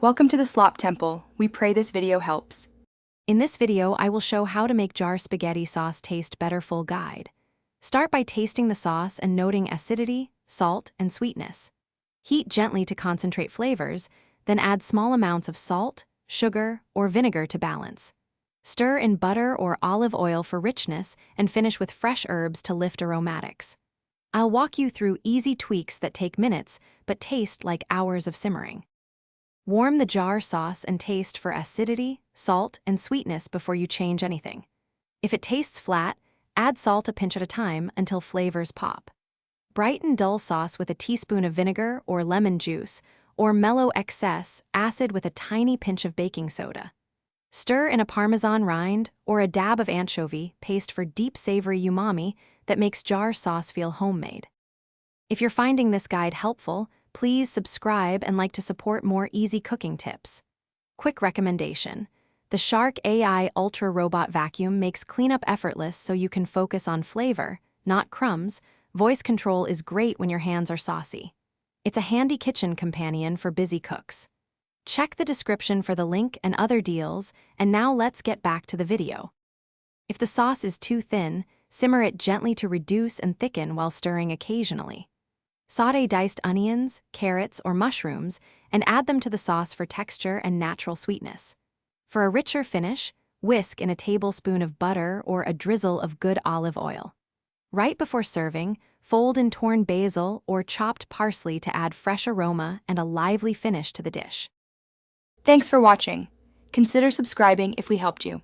Welcome to the Slop Temple. We pray this video helps. In this video, I will show how to make jar spaghetti sauce taste better. Full guide. Start by tasting the sauce and noting acidity, salt, and sweetness. Heat gently to concentrate flavors, then add small amounts of salt, sugar, or vinegar to balance. Stir in butter or olive oil for richness and finish with fresh herbs to lift aromatics. I'll walk you through easy tweaks that take minutes but taste like hours of simmering. Warm the jar sauce and taste for acidity, salt, and sweetness before you change anything. If it tastes flat, add salt a pinch at a time until flavors pop. Brighten dull sauce with a teaspoon of vinegar or lemon juice, or mellow excess acid with a tiny pinch of baking soda. Stir in a Parmesan rind or a dab of anchovy paste for deep savory umami that makes jar sauce feel homemade. If you're finding this guide helpful, please subscribe and like to support more easy cooking tips. Quick recommendation: the Shark AI Ultra Robot Vacuum makes cleanup effortless so you can focus on flavor, not crumbs. Voice control is great when your hands are saucy. It's a handy kitchen companion for busy cooks. Check the description for the link and other deals, and now let's get back to the video. If the sauce is too thin, simmer it gently to reduce and thicken while stirring occasionally. Sauté diced onions, carrots, or mushrooms and add them to the sauce for texture and natural sweetness. For a richer finish, whisk in a tablespoon of butter or a drizzle of good olive oil. Right before serving, fold in torn basil or chopped parsley to add fresh aroma and a lively finish to the dish. Thanks for watching. Consider subscribing if we helped you.